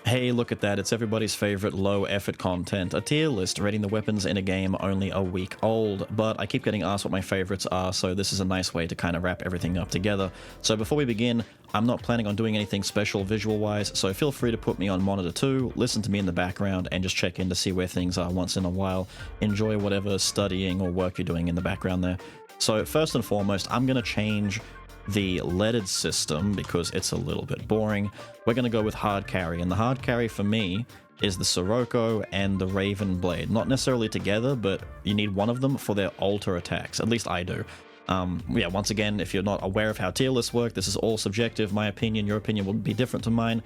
Hey, look at that, it's everybody's favorite low-effort content, a tier list rating the weapons in a game only a week old, but I keep getting asked what my favorites are, so this is a nice way to kind of wrap everything up together. So before we begin, I'm not planning on doing anything special visual-wise, so feel free to put me on monitor 2, listen to me in the background, and just check in to see where things are once in a while. Enjoy whatever studying or work you're doing in the background there. So first and foremost, I'm going to change the leaded system because it's a little bit boring. We're going to go with hard carry, and the hard carry for me is the Sirocco and the Raven Blade. Not necessarily together, but you need one of them for their alter attacks. At least I do. Yeah, once again, if you're not aware of how tier lists work, this is all subjective. My opinion, your opinion will be different to mine.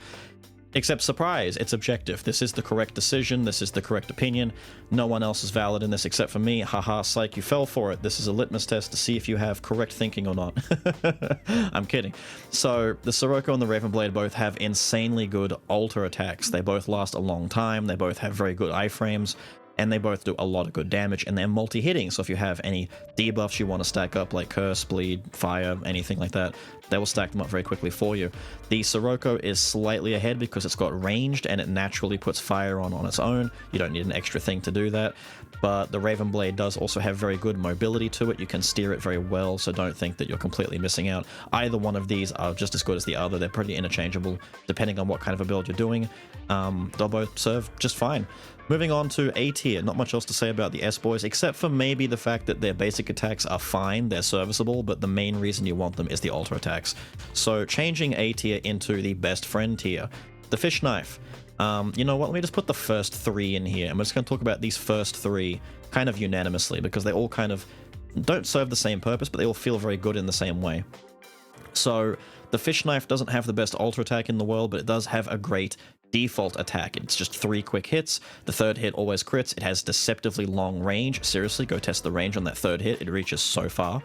Except, surprise, it's objective. This is the correct decision, this is the correct opinion. No one else is valid in this except for me. Haha, psych, you fell for it. This is a litmus test to see if you have correct thinking or not. I'm kidding. So, the Sirocco and the Raven Blade both have insanely good alter attacks. They both last a long time, they both have very good iframes, and they both do a lot of good damage, and they're multi-hitting, so if you have any debuffs you want to stack up, like Curse, Bleed, Fire, anything like that, they will stack them up very quickly for you. The Sirocco is slightly ahead because it's got ranged, and it naturally puts Fire on its own. You don't need an extra thing to do that. But the Raven Blade does also have very good mobility to it. You can steer it very well, so don't think that you're completely missing out. Either one of these are just as good as the other. They're pretty interchangeable, depending on what kind of a build you're doing. They'll both serve just fine. Moving on to A tier, not much else to say about the S-Boys, except for maybe the fact that their basic attacks are fine, they're serviceable, but the main reason you want them is the alter attacks. So changing A tier into the best friend tier. The Fish Knife. You know what, let me just put the first 3 in here. I'm just going to talk about these first 3 kind of unanimously, because they all kind of don't serve the same purpose, but they all feel very good in the same way. So the Fish Knife doesn't have the best alter attack in the world, but it does have a great default attack. It's just 3 quick hits. The third hit always crits. It has deceptively long range. Seriously, go test the range on that third hit. It reaches so far.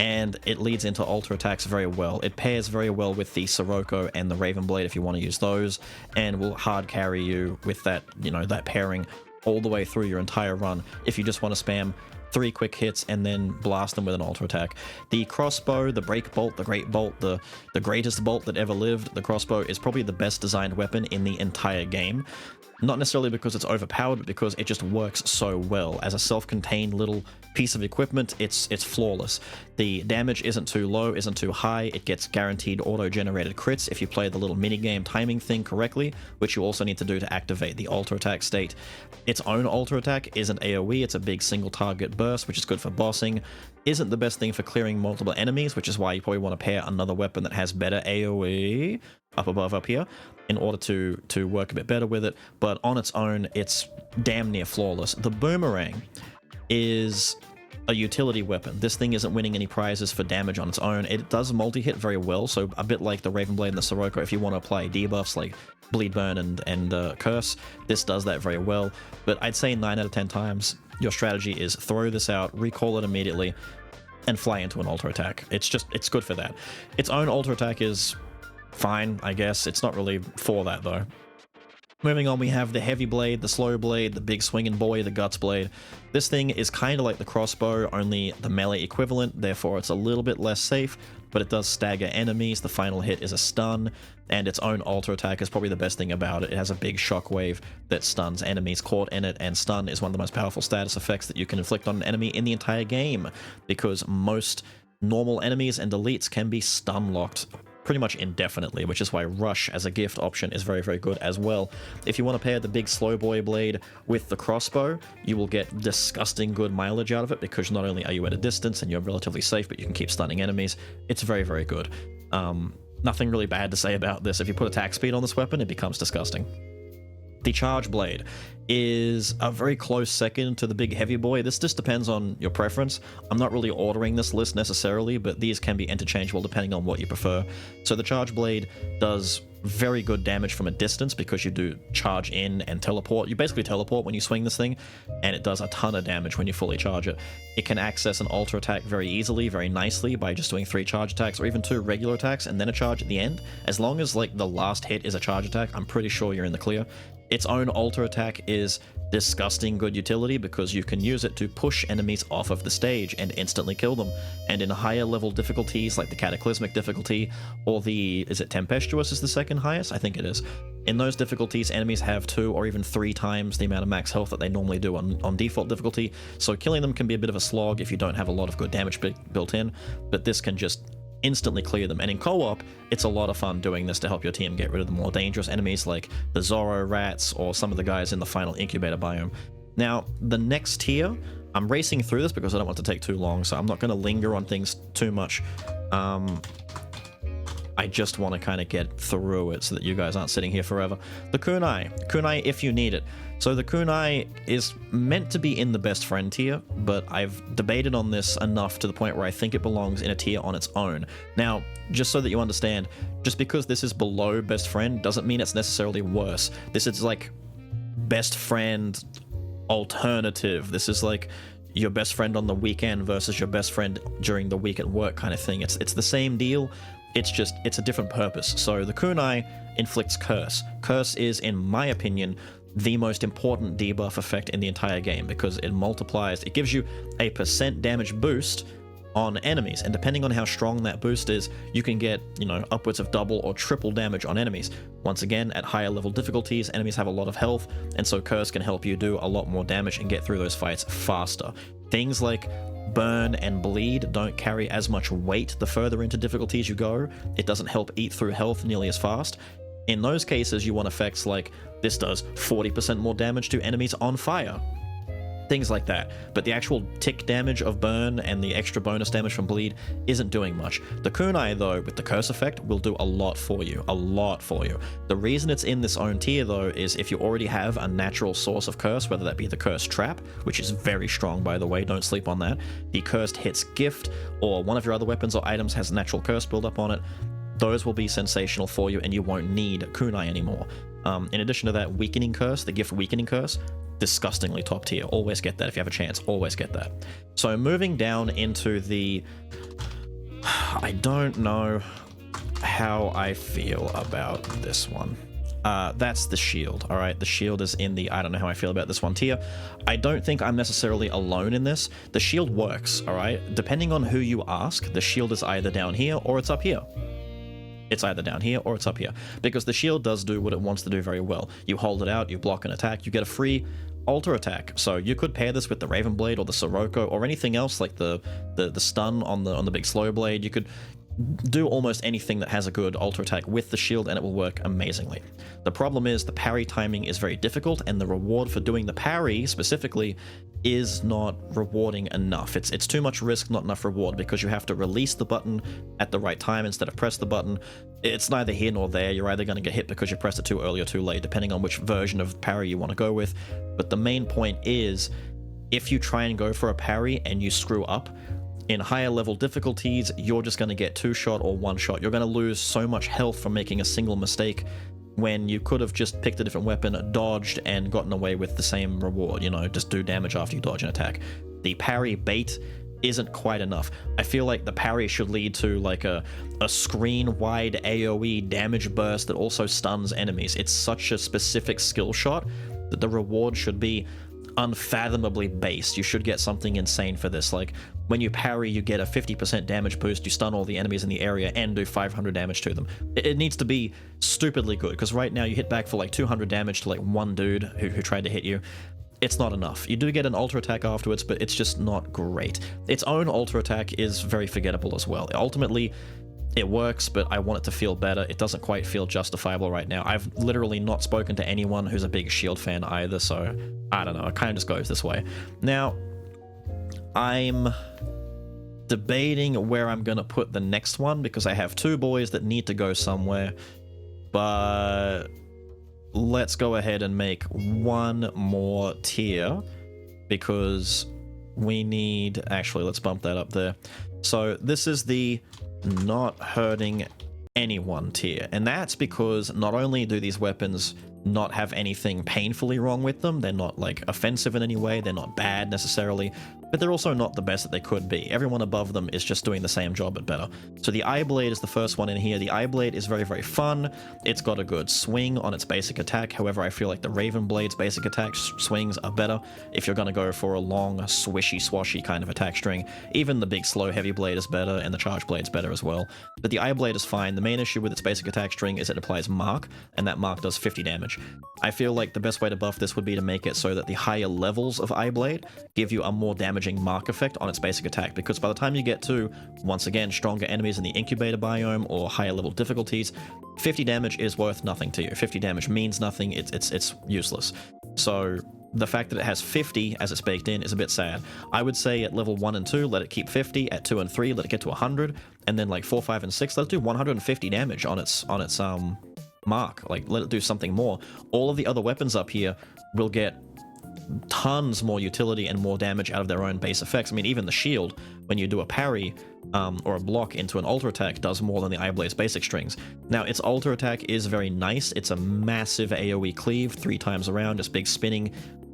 And it leads into alter attacks very well. It pairs very well with the Sirocco and the Raven Blade if you want to use those, and will hard carry you with that, you know, that pairing all the way through your entire run if you just want to spam 3 quick hits and then blast them with an alter attack. The crossbow, the break bolt, the great bolt, the greatest bolt that ever lived, the crossbow is probably the best designed weapon in the entire game. Not necessarily because it's overpowered, but because it just works so well. As a self-contained little piece of equipment, it's flawless. The damage isn't too low, isn't too high. It gets guaranteed auto-generated crits if you play the little minigame timing thing correctly, which you also need to do to activate the alter attack state. Its own alter attack isn't AoE, it's a big single target burst, which is good for bossing. Isn't the best thing for clearing multiple enemies, which is why you probably want to pair another weapon that has better AoE up above up here in order to work a bit better with it, but on its own it's damn near flawless. The boomerang is a utility weapon. This thing isn't winning any prizes for damage on its own. It does multi-hit very well, so a bit like the Raven Blade and the Sirocco, if you want to apply debuffs like Bleed, Burn, and Curse, this does that very well. But I'd say 9 out of 10 times your strategy is throw this out, recall it immediately, and fly into an alter attack. It's good for that. Its own alter attack is fine, I guess. It's not really for that, though. Moving on, we have the Heavy Blade, the Slow Blade, the Big Swinging Boy, the Guts Blade. This thing is kind of like the crossbow, only the melee equivalent, therefore it's a little bit less safe, but it does stagger enemies. The final hit is a stun, and its own alter attack is probably the best thing about it. It has a big shockwave that stuns enemies caught in it, and stun is one of the most powerful status effects that you can inflict on an enemy in the entire game, because most normal enemies and elites can be stun locked pretty much indefinitely, which is why Rush as a gift option is very, very good as well. If you want to pair the big Slow Boy Blade with the crossbow, you will get disgusting good mileage out of it, because not only are you at a distance and you're relatively safe, but you can keep stunning enemies. It's very, very good. Nothing really bad to say about this. If you put attack speed on this weapon, it becomes disgusting. The Charge Blade is a very close second to the Big Heavy Boy. This just depends on your preference. I'm not really ordering this list necessarily, but these can be interchangeable depending on what you prefer. So the Charge Blade does very good damage from a distance because you do charge in and teleport. You basically teleport when you swing this thing, and it does a ton of damage when you fully charge it. It can access an alter attack very easily, very nicely, by just doing 3 charge attacks or even 2 regular attacks and then a charge at the end. As long as like the last hit is a charge attack, I'm pretty sure you're in the clear. Its own alter attack is disgusting good utility because you can use it to push enemies off of the stage and instantly kill them. And in higher level difficulties like the Cataclysmic difficulty or the, is it Tempestuous is the second highest? I think it is. In those difficulties, enemies have 2 or even 3 times the amount of max health that they normally do on default difficulty, so killing them can be a bit of a slog if you don't have a lot of good damage built in, but this can just instantly clear them. And in co-op, it's a lot of fun doing this to help your team get rid of the more dangerous enemies like the Zorro rats or some of the guys in the final incubator biome. Now, the next tier, I'm racing through this because I don't want to take too long, so I'm not going to linger on things too much. I just want to kind of get through it so that you guys aren't sitting here forever. The Kunai. Kunai if you need it. So the Kunai is meant to be in the best friend tier, but I've debated on this enough to the point where I think it belongs in a tier on its own. Now, just so that you understand, just because this is below best friend doesn't mean it's necessarily worse. This is like best friend alternative. This is like your best friend on the weekend versus your best friend during the week at work kind of thing. It's the same deal. It's a different purpose. So the Kunai inflicts Curse. Curse is, in my opinion, the most important debuff effect in the entire game because it multiplies, it gives you a % damage boost on enemies, and depending on how strong that boost is, you can get, you know, upwards of double or triple damage on enemies. Once again, at higher level difficulties, enemies have a lot of health, and so Curse can help you do a lot more damage and get through those fights faster. Things like Burn and Bleed don't carry as much weight the further into difficulties you go. It doesn't help eat through health nearly as fast. In those cases, you want effects like this does 40% more damage to enemies on fire. Things like that. But the actual tick damage of Burn and the extra bonus damage from Bleed isn't doing much. The Kunai, though, with the Curse effect, will do a lot for you. A lot for you. The reason it's in this own tier, though, is if you already have a natural source of Curse, whether that be the Cursed Trap, which is very strong, by the way, don't sleep on that, the Cursed Hits Gift, or one of your other weapons or items has natural Curse build-up on it, those will be sensational for you and you won't need Kunai anymore. In addition to that, Weakening Curse, the Gift Weakening Curse, disgustingly top tier. Always get that if you have a chance. Always get that. So moving down into the... I don't know how I feel about this one. That's the Shield, alright? The Shield is in the I don't know how I feel about this one tier. I don't think I'm necessarily alone in this. The Shield works, alright? Depending on who you ask, the Shield is either down here or it's up here. It's either down here or it's up here, because the shield does do what it wants to do very well. You hold it out, you block an attack, you get a free alter attack. So you could pair this with the Raven Blade or the Sirocco or anything else like the stun on the big slow blade. You could do almost anything that has a good alter attack with the shield and it will work amazingly. The problem is the parry timing is very difficult and the reward for doing the parry specifically is not rewarding enough. It's too much risk, not enough reward, because you have to release the button at the right time instead of press the button. It's neither here nor there. You're either going to get hit because you pressed it too early or too late, depending on which version of parry you want to go with. But the main point is, if you try and go for a parry and you screw up, in higher level difficulties, you're just going to get 2-shot or 1-shot. You're going to lose so much health from making a single mistake when you could have just picked a different weapon, dodged, and gotten away with the same reward, you know, just do damage after you dodge an attack. The parry bait isn't quite enough. I feel like the parry should lead to like a screen-wide AoE damage burst that also stuns enemies. It's such a specific skill shot that the reward should be unfathomably based. You should get something insane for this. Like, when you parry, you get a 50% damage boost, you stun all the enemies in the area, and do 500 damage to them. It needs to be stupidly good, because right now you hit back for like 200 damage to like one dude who tried to hit you. It's not enough. You do get an alter attack afterwards, but it's just not great. Its own alter attack is very forgettable as well. Ultimately, it works, but I want it to feel better. It doesn't quite feel justifiable right now. I've literally not spoken to anyone who's a big Shield fan either, so I don't know. It kind of just goes this way. Now, I'm debating where I'm going to put the next one, because I have two boys that need to go somewhere, but let's go ahead and make one more tier, because we need... Actually, let's bump that up there. So this is the not hurting anyone tier, and that's because not only do these weapons not have anything painfully wrong with them, they're not like offensive in any way, they're not bad necessarily, but they're also not the best that they could be. Everyone above them is just doing the same job but better. So the Eye Blade is the first one in here. The Eye Blade is very, very fun. It's got a good swing on its basic attack. However, I feel like the Raven Blade's basic attack swings are better if you're going to go for a long, swishy, swashy kind of attack string. Even the big, slow, heavy blade is better, and the Charge Blade's better as well. But the Eye Blade is fine. The main issue with its basic attack string is it applies Mark, and that Mark does 50 damage. I feel like the best way to buff this would be to make it so that the higher levels of Eye Blade give you a more damaging Mark effect on its basic attack, because by the time you get to, once again, stronger enemies in the Incubator biome or higher level difficulties, 50 damage is worth nothing to you. 50 damage means nothing, it's useless. So the fact that it has 50 as it's baked in is a bit sad. I would say at level 1 and 2, let it keep 50, at 2 and 3, let it get to 100, and then like 4, 5, and 6, let it do 150 damage on its Mark. Like, let it do something more. All of the other weapons up here will get tons more utility and more damage out of their own base effects. I mean, even the shield, when you do a parry or a block into an alter attack, does more than the Eye Blade's basic strings. Now, its alter attack is very nice. It's a massive AoE cleave 3 times around, just big spinning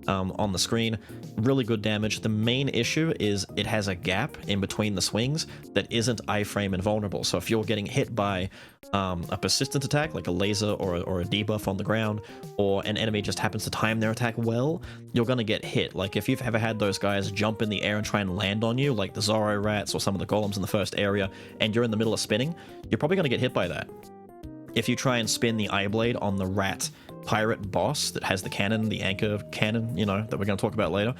on the screen. Really good damage. The main issue is it has a gap in between the swings that isn't iframe invulnerable. So if you're getting hit by a persistent attack, like a laser or a debuff on the ground, or an enemy just happens to time their attack well, you're going to get hit. Like if you've ever had those guys jump in the air and try and land on you, like the Zorro rats or some of the golems in the first area, and you're in the middle of spinning, you're probably going to get hit by that. If you try and spin the Eye Blade on the rat pirate boss that has the cannon, the anchor cannon, you know, that we're going to talk about later,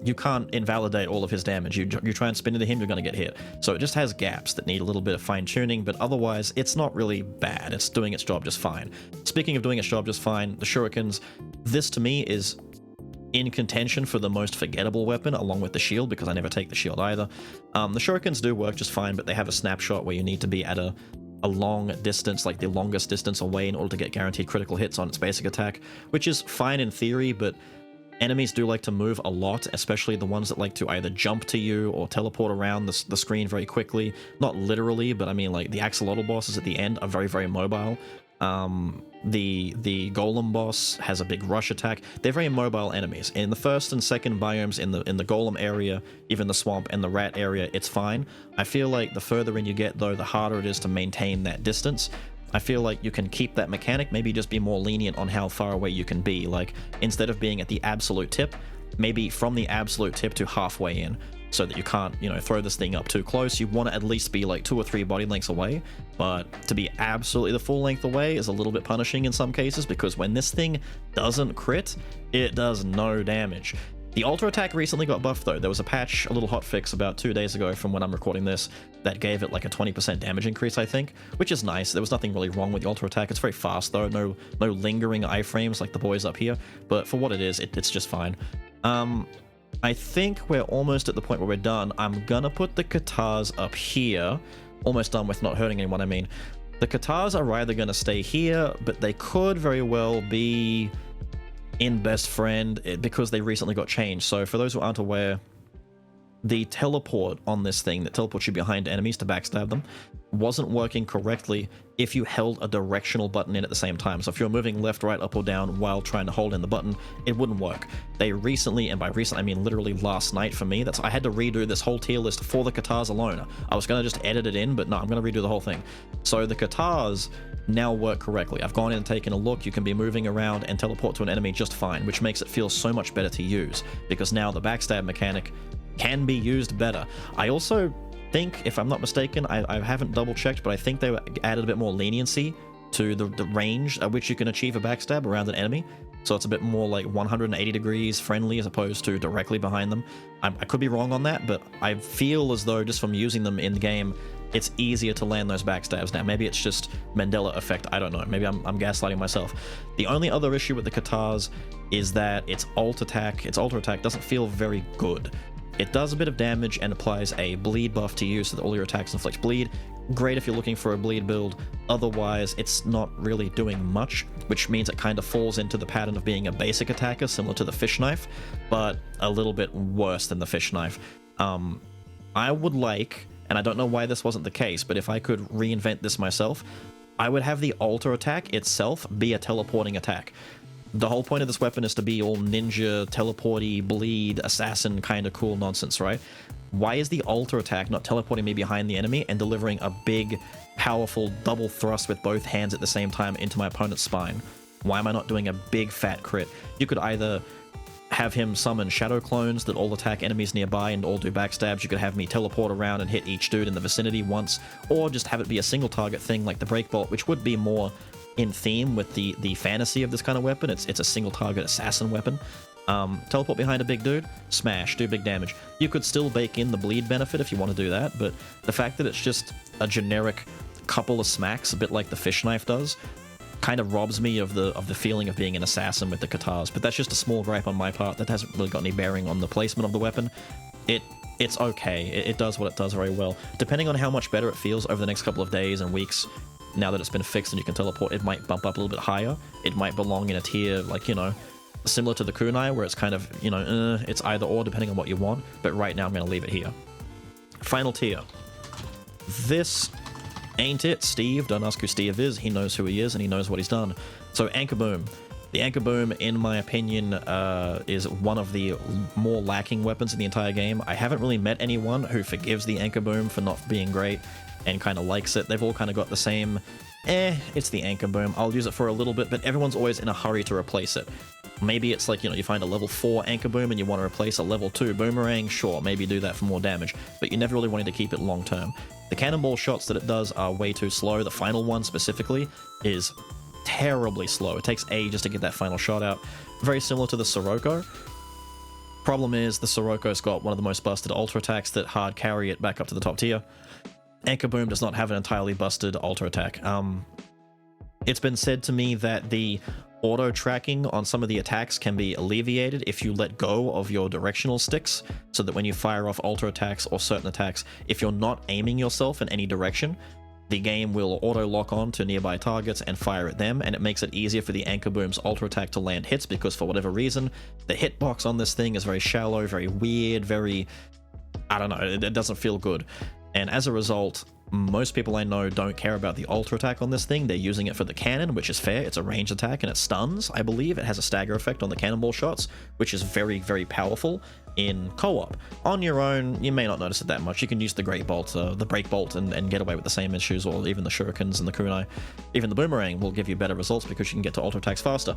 you can't invalidate all of his damage. You try and spin into him, you're going to get hit. So it just has gaps that need a little bit of fine-tuning, but otherwise it's not really bad. It's doing its job just fine. Speaking of doing its job just fine, the shurikens, this to me is in contention for the most forgettable weapon, along with the shield, because I never take the shield either. The shurikens do work just fine, but they have a snapshot where you need to be at a long distance, like the longest distance away, in order to get guaranteed critical hits on its basic attack, which is fine in theory, but enemies do like to move a lot, especially the ones that like to either jump to you or teleport around the screen very quickly. Not literally, but I mean, like the axolotl bosses at the end are very, very mobile. The golem boss has a big rush attack. They're very mobile enemies. In the first and second biomes, in the golem area, even the swamp and the rat area, it's fine. I feel like the further in you get, though, the harder it is to maintain that distance. I feel like you can keep that mechanic, maybe just be more lenient on how far away you can be. Like, instead of being at the absolute tip, maybe from the absolute tip to halfway in, so that you can't, you know, throw this thing up too close. You want to at least be like 2 or 3 body lengths away, but to be absolutely the full length away is a little bit punishing in some cases, because when this thing doesn't crit, it does no damage. The Ultra Attack recently got buffed though. There was a patch, a little hotfix about 2 days ago from when I'm recording this, that gave it like a 20% damage increase, I think, which is nice. There was nothing really wrong with the Ultra Attack. It's very fast though, no lingering iframes like the boys up here, but for what it is, it's just fine. I think we're almost at the point where we're done. I'm gonna put the katars up here. Almost done with not hurting anyone, I mean. The katars are either gonna stay here, but they could very well be in Best Friend because they recently got changed. So for those who aren't aware, the teleport on this thing that teleports you behind enemies to backstab them wasn't working correctly if you held a directional button in at the same time. So if you're moving left, right, up, or down while trying to hold in the button, it wouldn't work. They recently, and by recent I mean literally last night for me, I had to redo this whole tier list for the katars alone. I was going to just edit it in, but no, I'm going to redo the whole thing. So the katars now work correctly. I've gone in and taken a look. You can be moving around and teleport to an enemy just fine, which makes it feel so much better to use, because now the backstab mechanic can be used better. I also think, if I'm not mistaken, I haven't double checked, but I think they added a bit more leniency to the range at which you can achieve a backstab around an enemy. So it's a bit more like 180 degrees friendly as opposed to directly behind them. I could be wrong on that, but I feel as though just from using them in the game, it's easier to land those backstabs now. Maybe it's just Mandela effect, I don't know. Maybe I'm gaslighting myself. The only other issue with the katars is that its ult attack doesn't feel very good. It does a bit of damage and applies a bleed buff to you so that all your attacks inflict bleed. Great if you're looking for a bleed build. Otherwise, it's not really doing much, which means it kind of falls into the pattern of being a basic attacker, similar to the fish knife, but a little bit worse than the fish knife. I would like, and I don't know why this wasn't the case, but if I could reinvent this myself, I would have the alter attack itself be a teleporting attack. The whole point of this weapon is to be all ninja, teleporty, bleed, assassin kind of cool nonsense, right? Why is the alter attack not teleporting me behind the enemy and delivering a big, powerful double thrust with both hands at the same time into my opponent's spine? Why am I not doing a big fat crit? You could either have him summon shadow clones that all attack enemies nearby and all do backstabs. You could have me teleport around and hit each dude in the vicinity once, or just have it be a single target thing like the breakbolt, which would be more in theme with the fantasy of this kind of weapon. It's a single target assassin weapon. Teleport behind a big dude, smash, do big damage. You could still bake in the bleed benefit if you want to do that, but the fact that it's just a generic couple of smacks, a bit like the fish knife does, kind of robs me of the feeling of being an assassin with the katars. But that's just a small gripe on my part. That hasn't really got any bearing on the placement of the weapon. It's okay. It does what it does very well. Depending on how much better it feels over the next couple of days and weeks, now that it's been fixed and you can teleport, it might bump up a little bit higher. It might belong in a tier, like, you know, similar to the kunai, where it's kind of, you know, it's either or depending on what you want. But right now I'm going to leave it here. Final tier. This ain't it, Steve. Don't ask who Steve is. He knows who he is and he knows what he's done. So Anchor Boom. The Anchor Boom, in my opinion, is one of the more lacking weapons in the entire game. I haven't really met anyone who forgives the Anchor Boom for not being great and kind of likes it. They've all kind of got the same, it's the Anchor Boom. I'll use it for a little bit, but everyone's always in a hurry to replace it. Maybe it's like, you know, you find a level 4 Anchor Boom and you want to replace a level 2 Boomerang, sure, maybe do that for more damage, but you're never really wanting to keep it long term. The cannonball shots that it does are way too slow. The final one specifically is terribly slow. It takes ages to get that final shot out. Very similar to the Sirocco. Problem is, the Sirocco's got one of the most busted ultra attacks that hard carry it back up to the top tier. Anchor Boom does not have an entirely busted ultra attack. It's been said to me that the auto tracking on some of the attacks can be alleviated if you let go of your directional sticks, so that when you fire off ultra attacks or certain attacks, if you're not aiming yourself in any direction, the game will auto lock on to nearby targets and fire at them, and it makes it easier for the Anchor Boom's ultra attack to land hits, because for whatever reason, the hitbox on this thing is very shallow, very weird, very, I don't know, it doesn't feel good. And as a result, most people I know don't care about the ultra attack on this thing. They're using it for the cannon, which is fair. It's a ranged attack and it stuns, I believe. It has a stagger effect on the cannonball shots, which is very, very powerful in co-op. On your own, you may not notice it that much. You can use the Great Bolt, the Break Bolt, and get away with the same issues, or even the Shurikens and the Kunai. Even the Boomerang will give you better results because you can get to ultra attacks faster.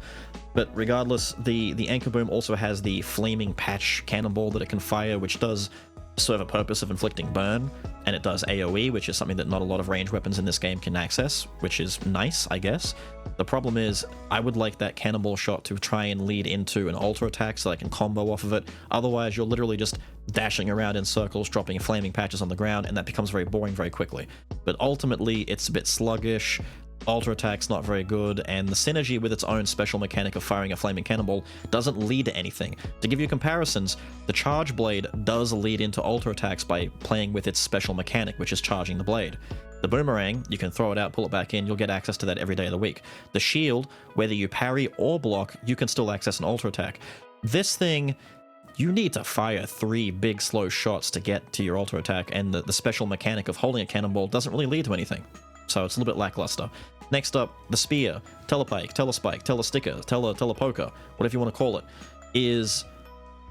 But regardless, the Anchor Boom also has the Flaming Patch cannonball that it can fire, which does serve a purpose of inflicting burn, and it does AoE, which is something that not a lot of ranged weapons in this game can access, which is nice, I guess. The problem is, I would like that cannonball shot to try and lead into an ultra attack so I can combo off of it. Otherwise, you're literally just dashing around in circles, dropping flaming patches on the ground, and that becomes very boring very quickly. But ultimately, it's a bit sluggish. Ultra attack's not very good, and the synergy with its own special mechanic of firing a flaming cannonball doesn't lead to anything. To give you comparisons, the Charge Blade does lead into ultra attacks by playing with its special mechanic, which is charging the blade. The Boomerang, you can throw it out, pull it back in, you'll get access to that every day of the week. The Shield, whether you parry or block, you can still access an ultra attack. This thing, you need to fire 3 big slow shots to get to your ultra attack, and the special mechanic of holding a cannonball doesn't really lead to anything. So it's a little bit lackluster. Next up, the Spear, Telepike, Telespike, Telesticker, Telepoker, whatever you want to call it, is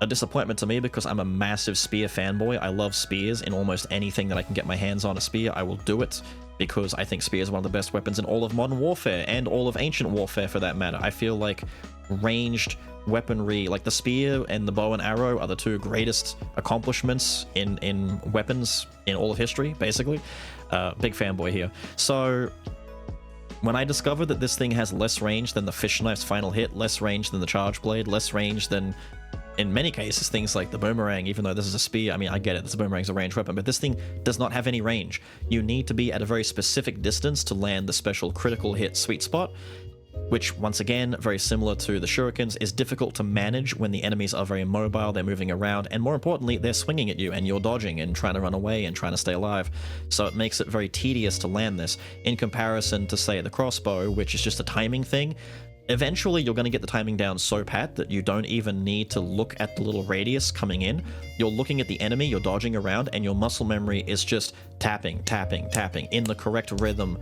a disappointment to me because I'm a massive Spear fanboy. I love spears. In almost anything that I can get my hands on a spear, I will do it, because I think spear is one of the best weapons in all of modern warfare, and all of ancient warfare for that matter. I feel like ranged weaponry, like the spear and the bow and arrow, are the 2 greatest accomplishments in weapons in all of history, basically. Big fanboy here. So when I discovered that this thing has less range than the Fish Knife's final hit, less range than the Charge Blade, less range than, in many cases, things like the Boomerang, even though this is a spear, I mean, I get it, the Boomerang's a ranged weapon, but this thing does not have any range. You need to be at a very specific distance to land the special critical hit sweet spot, which, once again, very similar to the Shurikens, is difficult to manage when the enemies are very mobile, they're moving around, and more importantly, they're swinging at you, and you're dodging and trying to run away and trying to stay alive. So it makes it very tedious to land this, in comparison to, say, the crossbow, which is just a timing thing. Eventually, you're going to get the timing down so pat that you don't even need to look at the little radius coming in. You're looking at the enemy, you're dodging around, and your muscle memory is just tapping, tapping, tapping in the correct rhythm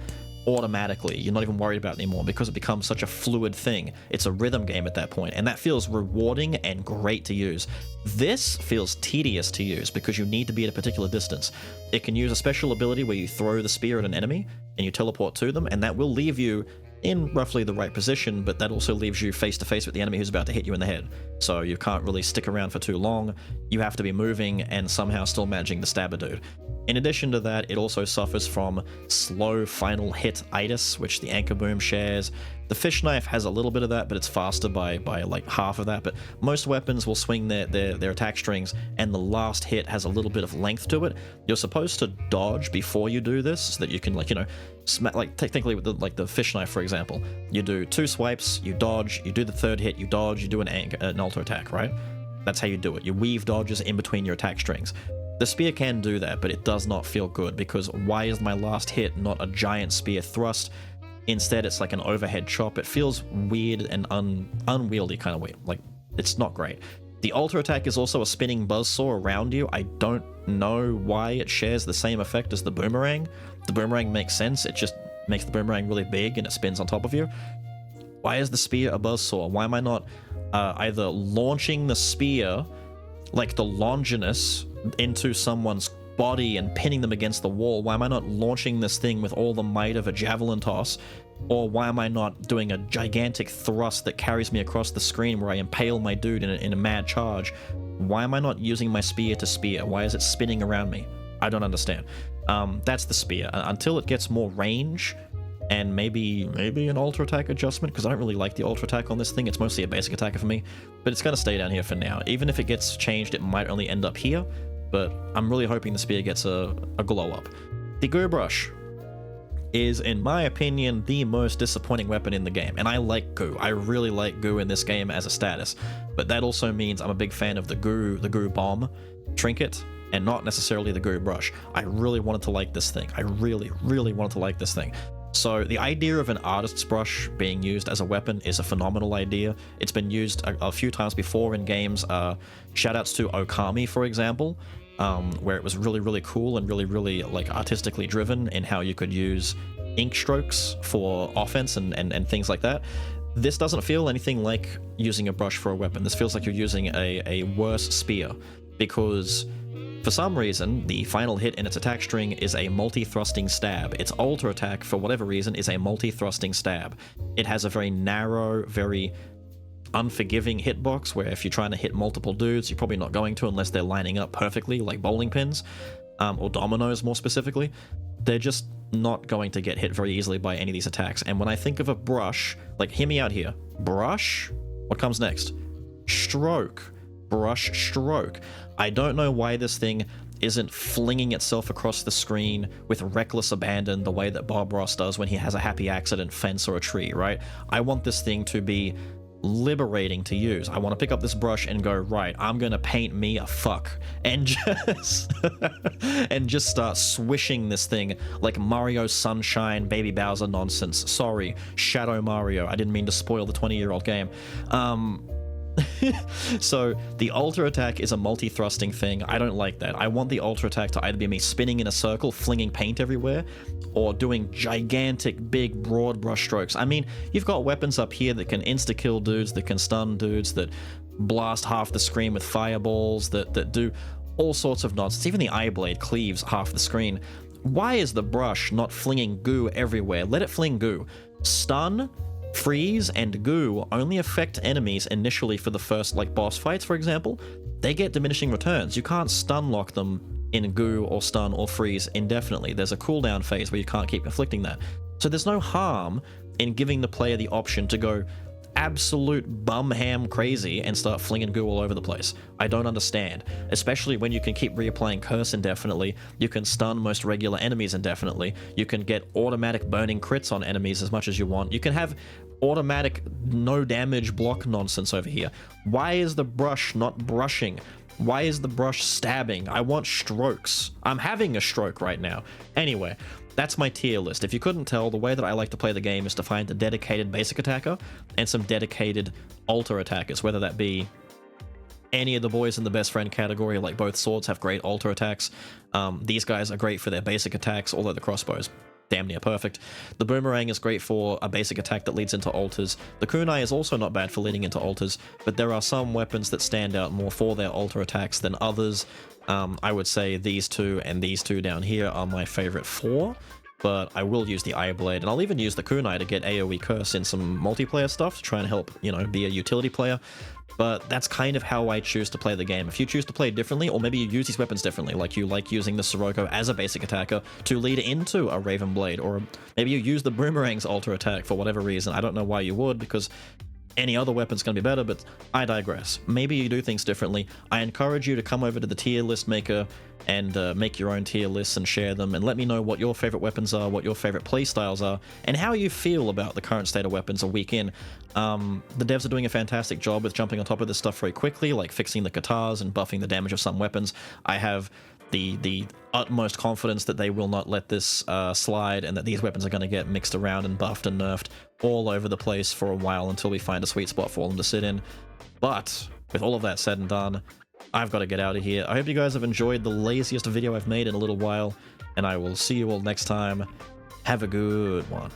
automatically. You're not even worried about it anymore because it becomes such a fluid thing. It's a rhythm game at that point, and that feels rewarding and great to use. This feels tedious to use because you need to be at a particular distance. It can use a special ability where you throw the spear at an enemy and you teleport to them, and that will leave you in roughly the right position, but that also leaves you face to face with the enemy who's about to hit you in the head. So you can't really stick around for too long. You have to be moving and somehow still managing to stab a dude. In addition to that, it also suffers from slow final hit itis, which the anchor boom shares. The fish knife has a little bit of that, but it's faster by like half of that. But most weapons will swing their attack strings, and the last hit has a little bit of length to it. You're supposed to dodge before you do this, so that you can, like, you know, like technically with the fish knife, for example, you do 2 swipes, you dodge, you do the 3rd hit, you dodge, you do an alter attack, right? That's how you do it. You weave dodges in between your attack strings. The spear can do that, but it does not feel good, because why is my last hit not a giant spear thrust? Instead, it's like an overhead chop. It feels weird and unwieldy kind of way. Like, it's not great. The alter attack is also a spinning buzzsaw around you. I don't know why it shares the same effect as the boomerang. The boomerang makes sense. It just makes the boomerang really big and it spins on top of you. Why is the spear a buzzsaw? Why am I not either launching the spear like the Longinus into someone's body and pinning them against the wall? Why am I not launching this thing with all the might of a javelin toss? Or why am I not doing a gigantic thrust that carries me across the screen where I impale my dude in a mad charge? Why am I not using my spear to spear? Why is it spinning around me? I don't understand. That's the spear. Until it gets more range and maybe an alter attack adjustment, because I don't really like the alter attack on this thing. It's mostly a basic attacker for me, but it's going to stay down here for now. Even if it gets changed, it might only end up here, but I'm really hoping the spear gets a glow up. The goo brush is, in my opinion, the most disappointing weapon in the game, and I like goo. I really like goo in this game as a status, but that also means I'm a big fan of the goo bomb trinket, and not necessarily the goo brush. I really wanted to like this thing. I really wanted to like this thing. So the idea of an artist's brush being used as a weapon is a phenomenal idea. It's been used a few times before in games. Shoutouts to Okami, for example, where it was really cool and really like artistically driven in how you could use ink strokes for offense and things like that. This doesn't feel anything like using a brush for a weapon. This feels like you're using a worse spear, because for some reason, the final hit in its attack string is a multi-thrusting stab. Its alter attack, for whatever reason, is a multi-thrusting stab. It has a very narrow, very unforgiving hitbox, where if you're trying to hit multiple dudes, you're probably not going to unless they're lining up perfectly, like bowling pins, or dominoes more specifically. They're just not going to get hit very easily by any of these attacks. And when I think of a brush, like, hear me out here. Brush? What comes next? Stroke. Brush, stroke. I don't know why this thing isn't flinging itself across the screen with reckless abandon the way that Bob Ross does when he has a happy accident fence or a tree, right? I want this thing to be liberating to use. I want to pick up this brush and go, right, I'm gonna paint me a fuck, and just start swishing this thing like Mario Sunshine Baby Bowser nonsense. Sorry, Shadow Mario. I didn't mean to spoil the 20-year-old game. So the alter attack is a multi-thrusting thing. I don't like that. I want the alter attack to either be me spinning in a circle, flinging paint everywhere, or doing gigantic, big, broad brush strokes. I mean, you've got weapons up here that can insta-kill dudes, that can stun dudes, that blast half the screen with fireballs, that do all sorts of nonsense. Even the eye blade cleaves half the screen. Why is the brush not flinging goo everywhere? Let it fling goo. Stun, freeze, and goo only affect enemies initially for the first, like, boss fights, for example. They get diminishing returns. You can't stun lock them in goo or stun or freeze indefinitely. There's a cooldown phase where you can't keep inflicting that. So there's no harm in giving the player the option to go absolute bum ham crazy and start flinging goo all over the place. I don't understand, especially when you can keep reapplying curse indefinitely. You can stun most regular enemies indefinitely. You can get automatic burning crits on enemies as much as you want. You can have automatic no damage block nonsense over here. Why is the brush not brushing? Why is the brush stabbing? I want strokes. I'm having a stroke right now. Anyway, that's my tier list. If you couldn't tell, the way that I like to play the game is to find a dedicated basic attacker and some dedicated alter attackers, whether that be any of the boys in the best friend category. Like, both swords have great alter attacks. These guys are great for their basic attacks, although the crossbows damn near perfect. The boomerang is great for a basic attack that leads into alters. The kunai is also not bad for leading into alters, but there are some weapons that stand out more for their alter attacks than others. I would say these two and these two down here are my favorite four, but I will use the Eye Blade, and I'll even use the kunai to get AoE curse in some multiplayer stuff to try and help, you know, be a utility player. But that's kind of how I choose to play the game. If you choose to play differently, or maybe you use these weapons differently, like you like using the Sirocco as a basic attacker to lead into a Raven Blade, or maybe you use the Boomerang's alter attack for whatever reason. I don't know why you would, because any other weapon's going to be better, but I digress. Maybe you do things differently. I encourage you to come over to the tier list maker and make your own tier lists and share them, and let me know what your favorite weapons are, what your favorite playstyles are, and how you feel about the current state of weapons a week in. The devs are doing a fantastic job with jumping on top of this stuff very quickly, like fixing the katars and buffing the damage of some weapons. I have the utmost confidence that they will not let this slide, and that these weapons are going to get mixed around and buffed and nerfed all over the place for a while until we find a sweet spot for them to sit in. But with all of that said and done, I've got to get out of here. I hope you guys have enjoyed the laziest video I've made in a little while, and I will see you all next time. Have a good one.